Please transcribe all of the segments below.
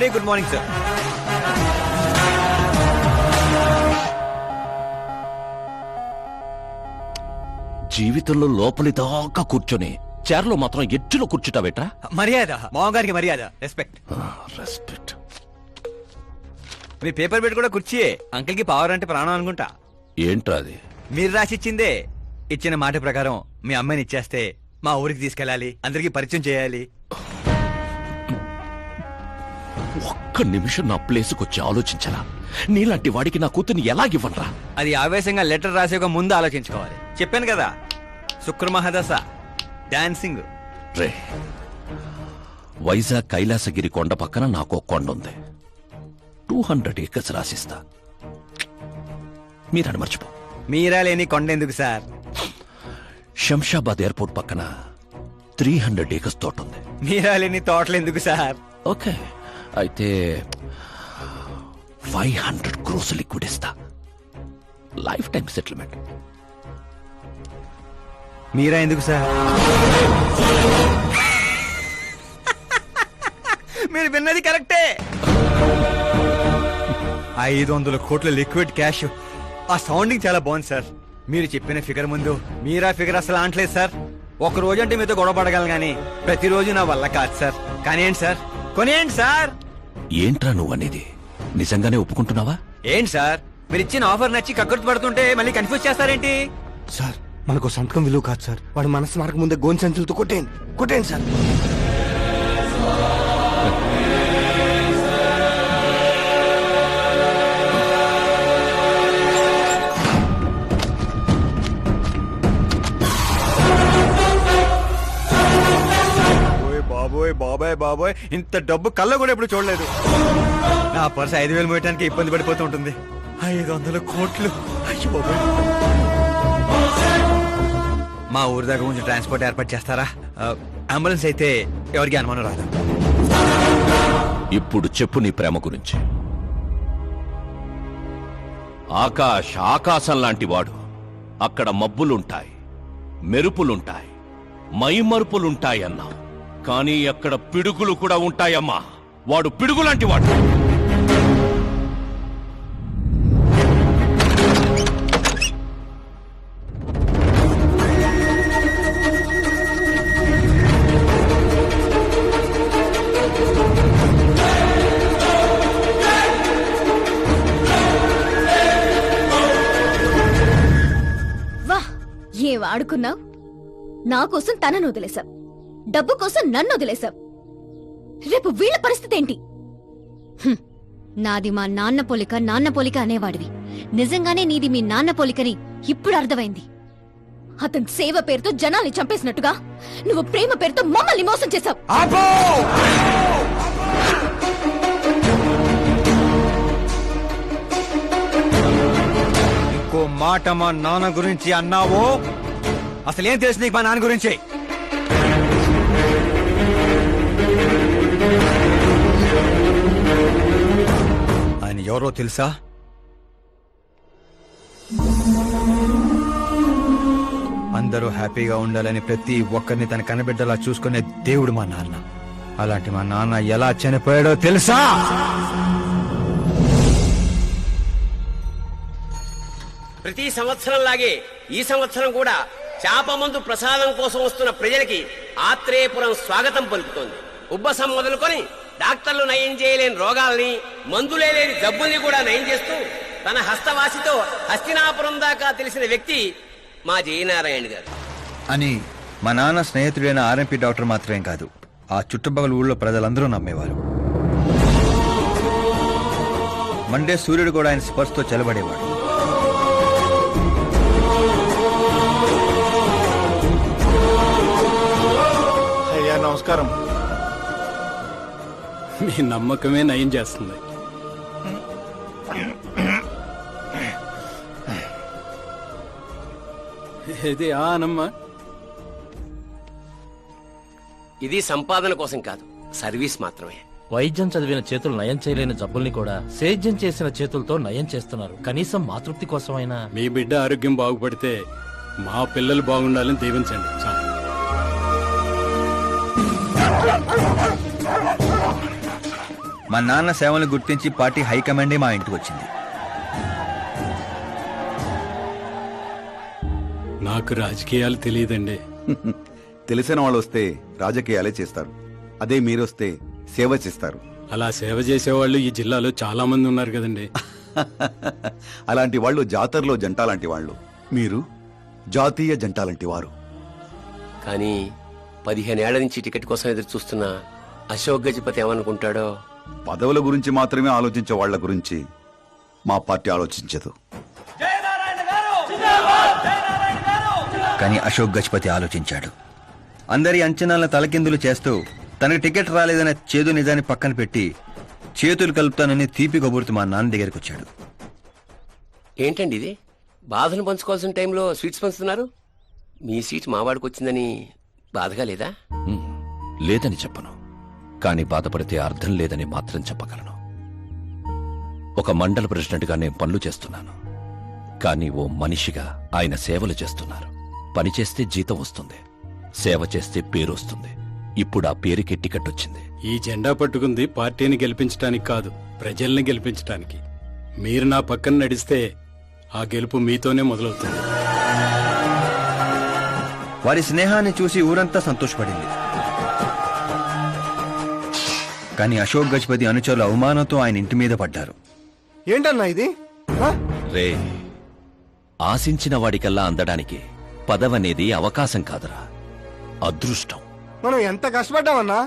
Very good morning sir. జీవితంలో లోపలి దాకా కూర్చొని చైర్లో మాత్రం ఎడ్జ్లో కూర్చుంటావేట్రా? మర్యాద, మామగారికి మర్యాద, రెస్పెక్ట్. రెస్పెక్ట్. మీ పేపర్ పెట్టి కూడా కుర్చీయే. అంకిల్ కి పవర్ అంటే ప్రాణం అనుకుంటా. ఏంట్రా అది? మీరు రాసిచ్చిందే. ఇచ్చిన మాట ప్రకారం మీ అమ్మాయిని ఇచ్చేస్తే మా ఊరికి తీసుకెళ్ళాలి, అందరికి పరిచయం చేయాలి. ఒక్క నిమిషం నా ప్లేస్కి వచ్చి ఆలోచించరా? నీలాంటి వాడికి నా కూతుర్ని ఎలాగివ్వనరా? అది ఆవేశంగా లెటర్ రాసే ఒక ముందు ఆలోచించుకోవాలి. చెప్పాను కదా, శుక్రమహాదశ, డాన్సింగ్. రే, వైజాగ్ కైలాసగిరి కొండ పక్కన నాకు ఒక కొండ ఉంది. 200 acres రాసిస్తా. మీరని మర్చిపో. మీరా లేని కొండ ఎందుకు సార్? శంషాబాద్ ఎయిర్పోర్ట్ పక్కన 300 acres తోట ఉంది. మీరా లేని తోటలు ఎందుకు సార్? ఓకే, అయితే 500 crores లిక్విడ్ ఇస్తా. Life time settlement. మీరా ఎందుకు సార్? మీరు విన్నది కరెక్టే. 500 కోట్ల లిక్విడ్ క్యాష్. ఆ సౌండింగ్ చాలా బాగుంది సార్. మీరు చెప్పిన ఫిగర్ ముందు మీరా ఫిగర్ అసలు అంటలేదు సార్. ఒక రోజు అంటే మీతో గొడవ పడగలను కానీ ప్రతిరోజు నా వల్ల కాదు సార్. కానీ ఏంటి సార్, కొనేయండి సార్. ఏంట్రా నువ్వు అనేది? నిజంగానే ఒప్పుకుంటున్నావా? ఏంటి సార్, మీరు ఇచ్చిన ఆఫర్ నచ్చి కక్కుర్తి పడుతుంటే మళ్ళీ కన్ఫ్యూజ్ చేస్తారేంటి? సార్, మనకు సంతకం విలువ కాదు సార్. వాడు మనసు మారక ముందే గోన్ సంచులతో కొట్టేయండి సార్. బాబోయ్ బాబాయ్ బాబోయ్, ఇంత డబ్బు కళ్ళ కూడా ఎప్పుడు చూడలేదు. నా పర్స్ 5,000 మోయటానికి ఇబ్బంది పడిపోతూ ఉంటుంది. 500 కోట్లు. అయ్యో బాబోయ్. మా ఊరి దగ్గర కొంచెం ట్రాన్స్పోర్ట్ ఏర్పాటు చేస్తారా? అంబులెన్స్ అయితే ఎవరికి అనుమానం రాదు. ఇప్పుడు చెప్పు నీ ప్రేమ గురించి. ఆకాశం లాంటి వాడు. అక్కడ మబ్బులుంటాయి, మెరుపులుంటాయి, మైమరుపులుంటాయి అన్నావు. కానీ అక్కడ పిడుగులు కూడా ఉంటాయమ్మా. వాడు పిడుగులాంటి వాడు. వా, ఏం ఆడుకున్నావు? నా కోసం తనను వదిలేశావు, డబ్బు కోసం నన్ను వదిలేశావు. రేపు వీళ్ళ పరిస్థితి ఏంటి? నాది మా నాన్న పోలిక అనేవాడివి. నిజంగానే నీది మీ నాన్న పోలికని ఇప్పుడు అర్థమైంది. అతని సేవ పేరుతో జనాల్ని చంపేసినట్టుగా నువ్వు ప్రేమ పేరుతో మమ్మల్ని మోసం చేశావు. ఇంకో మాట మా నాన్న గురించి అన్నావో అసలేం తెలుసు నీకు మా నాన్న గురించి? ఆయన ఎవరో తెలుసా? అందరూ హ్యాపీగా ఉండాలని ప్రతి ఒక్కరిని తన కనబిడ్డలా చూసుకునే దేవుడు మా నాన్న. అలాంటి మా నాన్న ఎలా చనిపోయాడో తెలుసా? ప్రతి సంవత్సరం లాగే ఈ సంవత్సరం కూడా చాపమందు ప్రసాదం కోసం వస్తున్న ప్రజలకి ఆత్రేయపురం స్వాగతం పలుకుతోంది. ఉబ్బసం మొదలుకొని డాక్టర్లు నయం చేయలేని రోగాల్ని, మందులే లేని జబ్బుల్ని కూడా నయం చేస్తూ తన హస్తవాసితో హస్తినాపురం దాకా తెలిసిన వ్యక్తి మా జయనారాయణ గారు. అని మా నాన్న స్నేహితుడైన ఆర్ఎంపీ డాక్టర్ మాత్రమే కాదు, ఆ చుట్టుపక్కల ఊళ్ళో ప్రజలందరూ నమ్మేవారు. మండే సూర్యుడు కూడా ఆయన స్పర్శతో చెలబడేవాడు. అయ్యా నమస్కారం. మీ నమ్మకమే నయం చేస్తుంది. ఇది ఆనమ్మా. ఇది సంపాదన కోసం కాదు, సర్వీస్ మాత్రమే. వైద్యం చదివిన చేతులు నయం చేయలేని జబ్బుల్ని కూడా సేద్యం చేసిన చేతులతో నయం చేస్తున్నారు. కనీసం మాతృప్తి కోసమైనా. మీ బిడ్డ ఆరోగ్యం బాగుపడితే మా పిల్లలు బాగుండాలని దీవించండి. మా నాన్న సేవలను గుర్తించి పార్టీ హైకమాండే మా ఇంటికి వచ్చింది. నాకు రాజకీయాలు తెలియదండి. తెలిసిన వాళ్ళు వస్తే రాజకీయాలే చేస్తారు. అదే మీరొస్తే సేవ చేస్తారు. అలా సేవ చేసేవాళ్ళు ఈ జిల్లాలో చాలా మంది ఉన్నారు కదండి. అలాంటి వాళ్ళు జాతరలో జంట లాంటి వాళ్ళు. మీరు జాతీయ జంట లాంటి వారు. కానీ 15 ఏళ్ల నుంచి టికెట్ కోసం ఎదురు చూస్తున్న అశోక్ గజపతి ఏమనుకుంటాడో. పదవుల గురించి మాత్రమే ఆలోచించే వాళ్ళ గురించి మా పార్టీ ఆలోచించదు. కానీ అశోక్ గజపతి ఆలోచించాడు. అందరి అంచనాలను తలకిందులు చేస్తూ తనకు టికెట్ రాలేదనే చేదు నిజాన్ని పక్కన పెట్టి చేతులు కలుపుతానని తీపి కబురుతూ మా నాన్న దగ్గరికి వచ్చాడు. ఏంటండి ఇది? బాధను పంచుకోవాల్సిన టైంలో స్వీట్స్ పంచుతున్నారు. మీ సీట్ మావాడికి వచ్చిందని బాధగా లేదా? లేదని చెప్పను, కానీ బాధపడితే అర్థం లేదని మాత్రం చెప్పగలను. ఒక మండల ప్రెసిడెంట్గా నేను పనులు చేస్తున్నాను, కానీ ఓ మనిషిగా ఆయన సేవలు చేస్తున్నారు. పని చేస్తే జీతం వస్తుంది, సేవ చేస్తే పేరు వస్తుంది. ఇప్పుడు ఆ పేరుకి టికెట్ వచ్చింది. ఈ జెండా పట్టుకుంది పార్టీని గెలిపించడానికి కాదు, ప్రజల్ని గెలిపించడానికి. మీరు నా పక్కన నడిస్తే ఆ గెలుపు మీతోనే మొదలవుతుంది. వారి స్నేహాన్ని చూసి ఊరంతా సంతోషపడింది. కానీ అశోక్ గజపతి అనుచరుల అవమానంతో ఆయన ఇంటి మీద పడ్డారు. ఏంటన్నా ఇది? ఆ? రే, ఆశించిన వాడికల్లా అందడానికి పదవనేది అవకాశం కాదురా, అదృష్టం. మనం ఎంత కష్టపడ్డామన్నా?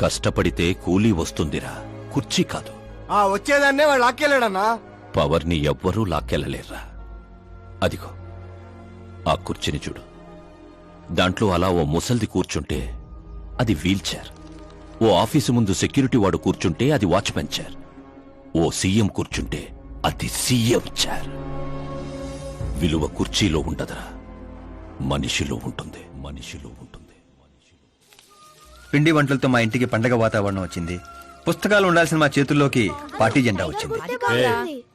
కష్టపడితే కూలీ వస్తుందిరా, కుర్చీ కాదు. ఆ వచ్చేదాన్నే వాళ్ళు లాక్కెళ్ళాడన్నా. పవర్ని ఎవ్వరూ లాక్కెళ్ళలేర్రా. అదిగో ఆ కుర్చీని చూడు, దాంట్లో అలా ఓ ముసల్ది కూర్చుంటే అది వీల్ చైర్. ఓ ఆఫీసు ముందు సెక్యూరిటీ వాడు కూర్చుంటే అది వాచ్మెన్ చైర్. ఓ సీఎం కూర్చుంటే అది సీఎం చైర్. విలువ కుర్చీలో ఉండదురా, మనిషిలో ఉంటుంది. మనిషిలో ఉంటుంది. పిండి వంటలతో మా ఇంటికి పండగ వాతావరణం వచ్చింది. పుస్తకాలు ఉండాల్సిన మా చేతుల్లోకి పార్టీ జెండా వచ్చింది.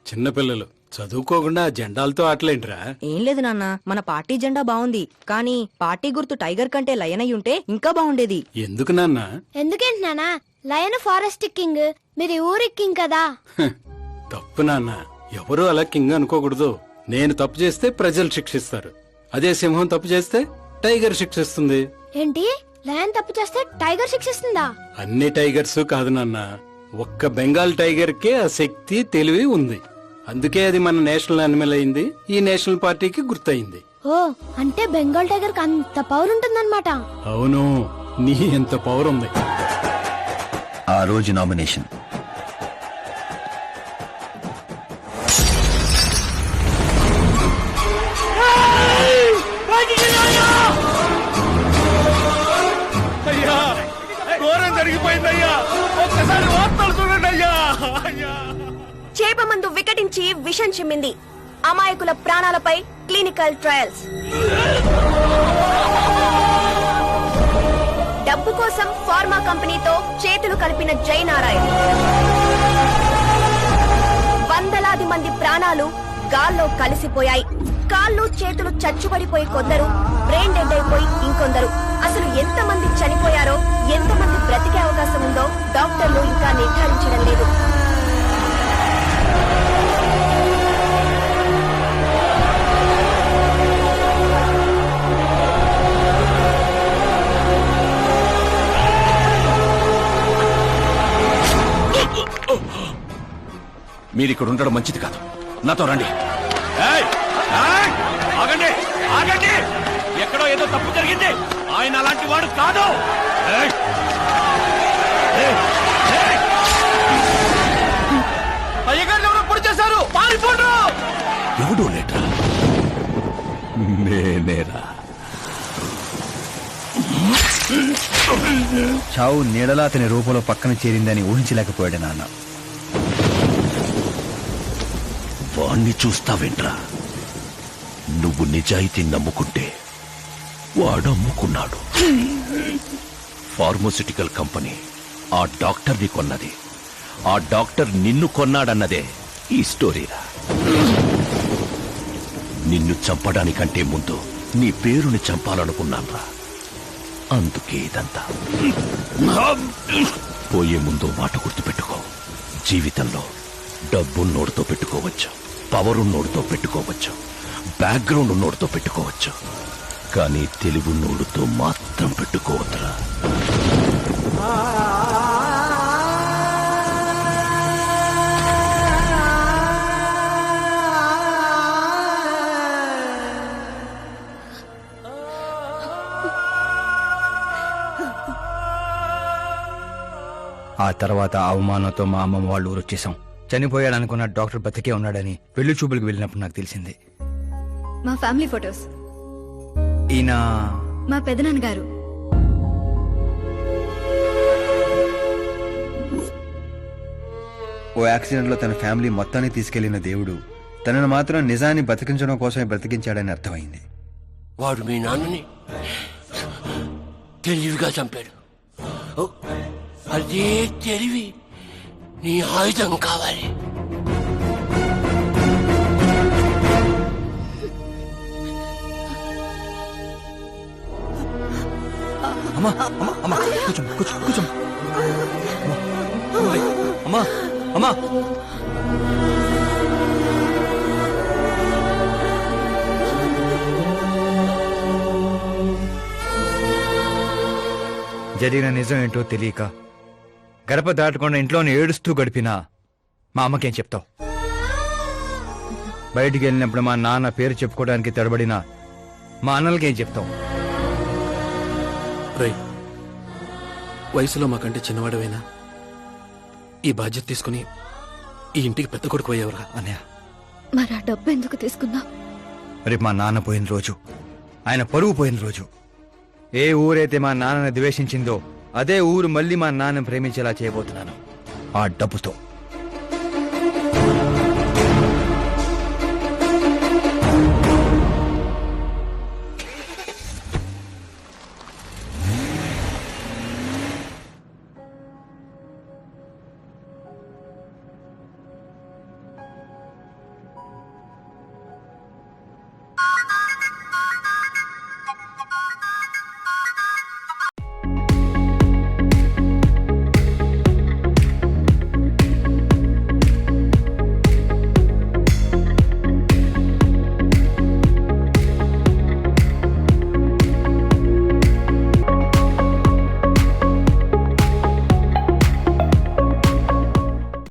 చిన్నపిల్లలు చదువుకోకుండా జెండాలతో ఆటలేంట్రా? ఏం లేదు నాన్న, మన పార్టీ జెండా బాగుంది, కానీ పార్టీ గుర్తు టైగర్ కంటే లయన్ అయి ఉంటే ఇంకా బాగుండేది. ఎందుకు నాన్న? ఎందుకేంటి నానా? లయన్ ఫారెస్ట్ కింగ్, మీరు ఊరి కింగ్ కదా. తప్పు నాన్న, ఎవరూ అలా కింగ్ అనుకోకూడదు. నేను తప్పు చేస్తే ప్రజలు శిక్షిస్తారు, అదే సింహం తప్పు చేస్తే టైగర్ శిక్షిస్తుంది. ఏంటి? లయన్ తప్పు చేస్తే టైగర్ శిక్షిస్తుందా? అన్ని టైగర్స్ కాదు నాన్న, ఒక్క బెంగాల్ టైగర్ కే ఆ శక్తి తెలివి ఉంది. అందుకే అది మన నేషనల్ అనిమల్ అయింది, ఈ నేషనల్ పార్టీకి గుర్తయింది. ఓ, అంటే బెంగాల్ టైగర్ కి అంత పవర్ ఉంటుందన్నమాట. అవును, నీ ఎంత పవర్ ఉంది. ఆ రోజు నామినేషన్. చేప మందు వికటించి విషం చిమ్మింది. అమాయకుల ప్రాణాలపై క్లినికల్ ట్రయల్స్. డబ్బు కోసం ఫార్మా కంపెనీతో చేతులు కలిపిన జయనారాయణ. వందలాది మంది ప్రాణాలు గాల్లో కలిసిపోయాయి. కాళ్ళు చేతులు చచ్చుబడిపోయి కొందరు, బ్రెయిన్ డెడ్ అయిపోయి ఇంకొందరు. అసలు ఎంతమంది చనిపోయారో, ఎంతమంది బ్రతికే అవకాశం ఉందో డాక్టర్లు ఇంకా నిర్ధారించడం లేదు. మీరిక్కడ ఉండడం మంచిది కాదు, నాతో రండి. ఏయ్! ఏయ్! ఆగండి, ఆగండి! ఎక్కడో ఏదో తప్పు జరిగింది, ఆయన అలాంటి వాడు కాదు. ఏయ్! ఏయ్! ఏయ్! ఎవడో లేట్రా, నేనేరా. చావు నీడలా అతని రూపంలో పక్కన చేరిందని ఊహించలేకపోయాడు నాన్న. వాణ్ణి చూస్తావేంట్రా? నువ్వు నిజాయితీ నమ్ముకుంటే వాడమ్ముకున్నాడు. ఫార్మస్యూటికల్ కంపెనీ ఆ డాక్టర్ని కొన్నది, ఆ డాక్టర్ నిన్ను కొన్నాడన్నదే ఈ స్టోరీరా. నిన్ను చంపడానికంటే ముందు నీ పేరుని చంపాలనుకున్నాన్రా, అందుకే ఇదంతా. పోయే ముందు మాట గుర్తుపెట్టుకో, జీవితంలో డబ్బున్నోడితో పెట్టుకోవచ్చు, పవర్ ఉన్నోడితో పెట్టుకోవచ్చు, బ్యాక్గ్రౌండ్ ఉన్నోడితో పెట్టుకోవచ్చు, కానీ తెలివున్నోడితో మాత్రం పెట్టుకోవద్దురా. ఆ తర్వాత ఆ అవమానంతో మా అమ్మమ్మ వాళ్ళు ఊరు వచ్చేసాం. చనిపోయాడు అనుకున్న డాక్టర్ బతికే ఉన్నాడని పెళ్లి చూపులకు వెళ్ళినప్పుడు నాకు తెలిసింది. మా ఫ్యామిలీ ఫొటోస్. ఈయన మా పెదనాన్నగారు. ఓ యాక్సిడెంట్ లో తన ఫ్యామిలీ మొత్తాన్ని తీసుకెళ్లిన దేవుడు తనను మాత్రం నిజాన్ని బతికించడం కోసమే బ్రతికించాడని అర్థమైంది. వాడు మీ నాన్నని తెలివిగా చంపాడు. ఓ, అదే తెలివి నీ ఆయుధం కావాలి. అమ్మా అమ్మా అమ్మా కూర్చో కూర్చో కూర్చో. అమ్మా అమ్మా జరిగిన నిజం ఏంటో తెలియక గడప దాటకుండా ఇంట్లోనే ఏడుస్తూ గడిపినా మా అమ్మకేం చెప్తావు? బయటికి వెళ్ళినప్పుడు మా నాన్న పేరు చెప్పుకోవడానికి తడబడినా మా అన్నలకేం చెప్తావు? రై, వయసులో మాకంటే చిన్నవాడవైనా ఈ బాధ్యత తీసుకుని ఈ ఇంటికి పెద్ద కొడుకు అయ్యేవరా. అన్నయ్య, మరి ఆ డబ్బు ఎందుకు తీసుకున్నా? రేపు మా నాన్న పోయిన రోజు, ఆయన పరువు పోయిన రోజు, ఏ ఊరైతే మా నాన్నని ద్వేషించిందో అదే ఊరు మళ్ళీ మా నాన్న ప్రేమించేలా చేయబోతున్నాను. ఆ డబ్బుతో